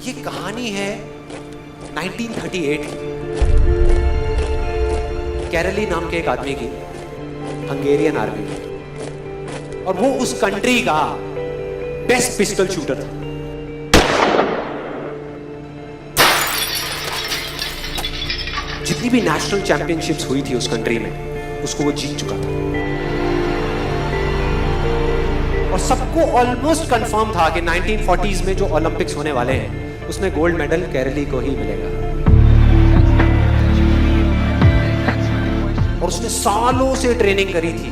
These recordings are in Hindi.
ये कहानी है 1938 कैरली नाम के एक आदमी की, हंगेरियन आर्मी में, और वो उस कंट्री का बेस्ट पिस्टल शूटर था। जितनी भी नेशनल चैंपियनशिप्स हुई थी उस कंट्री में, उसको वो जीत चुका था। और सबको ऑलमोस्ट कंफर्म था कि 1940s में जो ओलंपिक्स होने वाले हैं उसमें गोल्ड मेडल केरली को ही मिलेगा। और उसने सालों से ट्रेनिंग करी थी।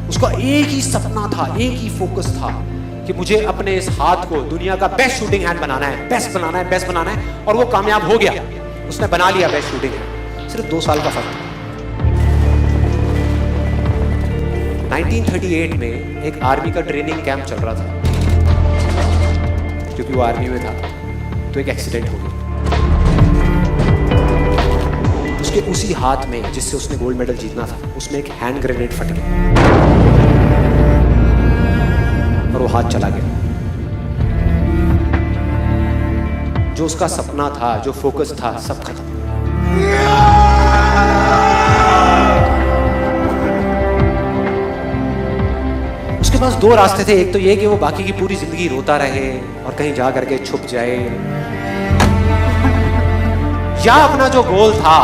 उसका एक ही सपना था, एक ही फोकस था कि मुझे अपने इस हाथ को दुनिया का बेस्ट शूटिंग हैंड बनाना है, बेस्ट बनाना है, बेस्ट बनाना है। और वो कामयाब हो गया, उसने बना लिया बेस्ट शूटिंग हैंड। सिर्फ 2 साल का फर्क था। 1938 में एक आर्मी का ट्रेनिंग कैंप चल रहा था। क्योंकि वो आर्मी में था तो एक एक्सीडेंट हो गया। उसके उसी हाथ में जिससे उसने गोल्ड मेडल जीतना था, उसमें एक हैंड ग्रेनेड फट गया और वो हाथ चला गया। जो उसका सपना था, जो फोकस था, सब खत्म। उसके पास 2 रास्ते थे। एक तो ये कि वो बाकी की पूरी जिंदगी रोता रहे और कहीं जा करके छुप जाए, या अपना जो गोल था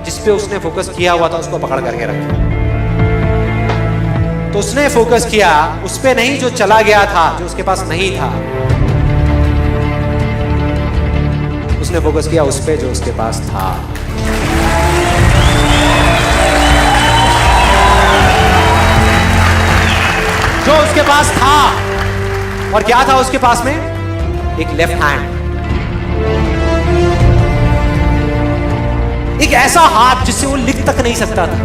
जिस पे उसने फोकस किया हुआ था उसको पकड़ करके रखे। तो उसने फोकस किया उस पे नहीं जो चला गया था, जो उसके पास नहीं था। उसने फोकस किया उस पे जो उसके पास था। जो उसके पास था। और क्या था उसके पास में? एक लेफ्ट हैंड, एक ऐसा हाथ जिससे वो लिख तक नहीं सकता था।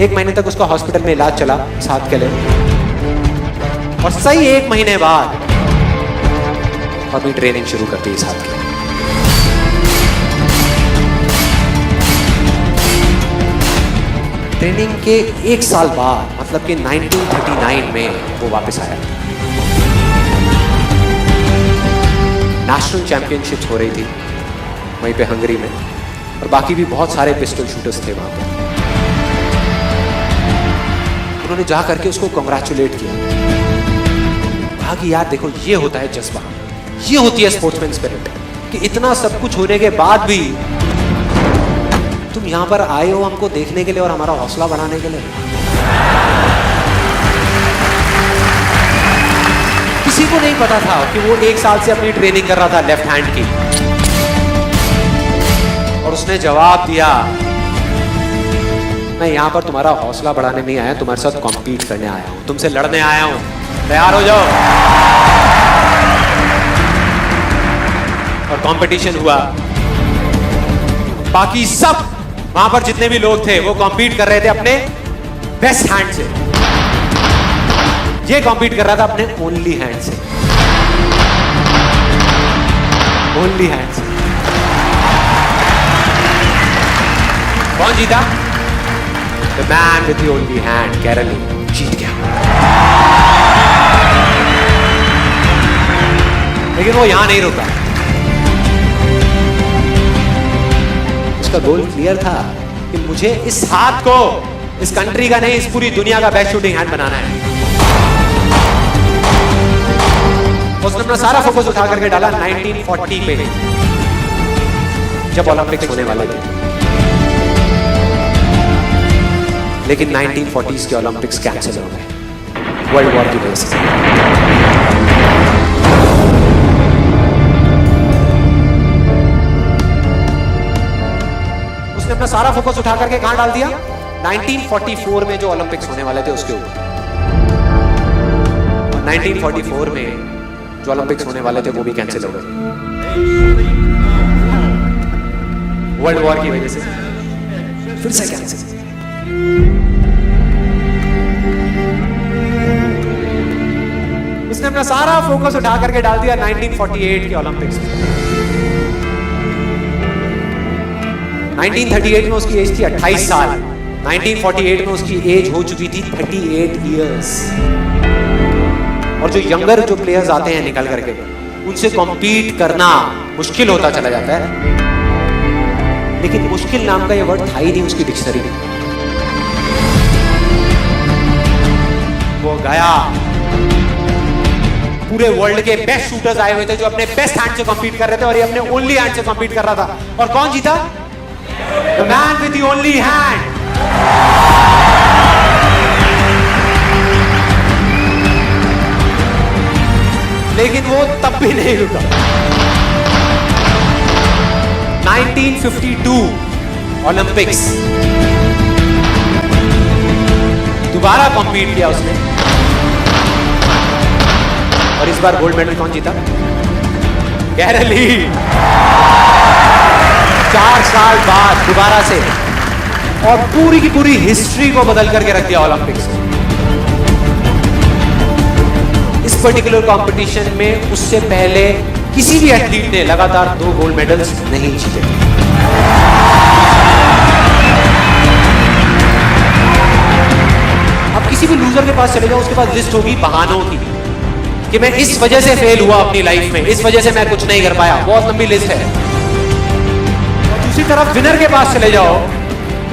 1 महीने तक उसका हॉस्पिटल में इलाज चला इस हाथ के लिए। और सही 1 महीने बाद अपनी ट्रेनिंग शुरू कर दी इस हाथ की। ट्रेनिंग के 1 साल बाद, मतलब कि 1939 में वो वापस आया। नेशनल चैंपियनशिप्स हो रही थी वहीं पे हंगरी में, और बाकी भी बहुत सारे पिस्टल शूटर्स थे वहां पे। उन्होंने जा करके उसको कांग्रेचुलेट किया, कहा कि यार देखो ये होता है जज्बा, ये होती है स्पोर्ट्समैन स्पिरिट, कि इतना सब कुछ होने के बाद भी तुम यहां पर आए हो हमको देखने के लिए और हमारा हौसला बढ़ाने के लिए। किसी को नहीं पता था कि वो 1 साल से अपनी ट्रेनिंग कर रहा था लेफ्ट हैंड की। और उसने जवाब दिया, मैं यहां पर तुम्हारा हौसला बढ़ाने नहीं आया, तुम्हारे साथ कॉम्पीट करने आया हूं, तुमसे लड़ने आया हूं, तैयार हो जाओ। और कंपटीशन हुआ। बाकी सब वहां पर जितने भी लोग थे वो कॉम्पीट कर रहे थे अपने बेस्ट हैंड से। ये कॉम्पीट कर रहा था अपने ओनली हैंड से, ओनली हैंड से। कौन जीता? The man with the only hand, केरली जीत गया। लेकिन वो यहां नहीं रुका। उसका गोल क्लियर था कि मुझे इस हाथ को इस कंट्री का नहीं, इस पूरी दुनिया का बेस्ट शूटिंग हैंड बनाना है। उसने अपना सारा फोकस उठा करके डाला 1940 पे, जब ओलंपिक्स होने वाले थे। लेकिन 1940s के ओलंपिक्स कैंसिल हो गए वर्ल्ड वॉर की वजह से। उसने अपना सारा फोकस उठा करके कहां डाल दिया? 1944 में जो ओलंपिक्स होने वाले थे उसके ऊपर। 1944 में जो ओलंपिक्स होने वाले थे वो भी कैंसिल हो गए वर्ल्ड वॉर की वजह से। फिर से कैंसिल। उसने अपना सारा फोकस उठा करके डाल दिया 1948 के ओलंपिक्स में। 1938 में उसकी एज थी 28 साल, 1948 में उसकी एज हो चुकी थी 38 इयर्स। और जो यंगर जो प्लेयर्स आते हैं निकल करके, उनसे कॉम्पीट करना मुश्किल होता चला जाता है। लेकिन मुश्किल नाम का ये वर्ड था ही नहीं उसकी डिक्शनरी में। वो गया, पूरे वर्ल्ड के बेस्ट शूटर्स आए हुए थे जो अपने बेस्ट हैंड से कॉम्पीट कर रहे थे, और ये अपने ओनली हैंड से कॉम्पीट कर रहा था। और कौन जीता? The man with the only hand. लेकिन वो तब भी नहीं रुका। 1952 ओलंपिक्स, दोबारा कॉम्पीट किया उसने, और इस बार गोल्ड मेडल कौन जीता? गैरल ली। 4 साल बाद दोबारा से, और पूरी की पूरी हिस्ट्री को बदल करके रख दिया ओलंपिक्स। इस पर्टिकुलर कंपटीशन में उससे पहले किसी भी एथलीट ने लगातार 2 गोल्ड मेडल्स नहीं जीते। अब किसी भी लूजर के पास चले जाओ, उसके पास लिस्ट होगी बहानों की कि मैं इस वजह से फेल हुआ अपनी लाइफ में, इस वजह से मैं कुछ नहीं कर पाया। बहुत लंबी लिस्ट है। और दूसरी तरफ विनर के पास चले जाओ,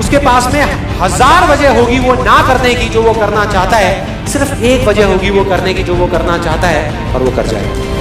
उसके पास में 1000 वजह होगी वो ना करने की जो वो करना चाहता है, सिर्फ एक वजह होगी वो करने की जो वो करना चाहता है, और वो कर जाएगा।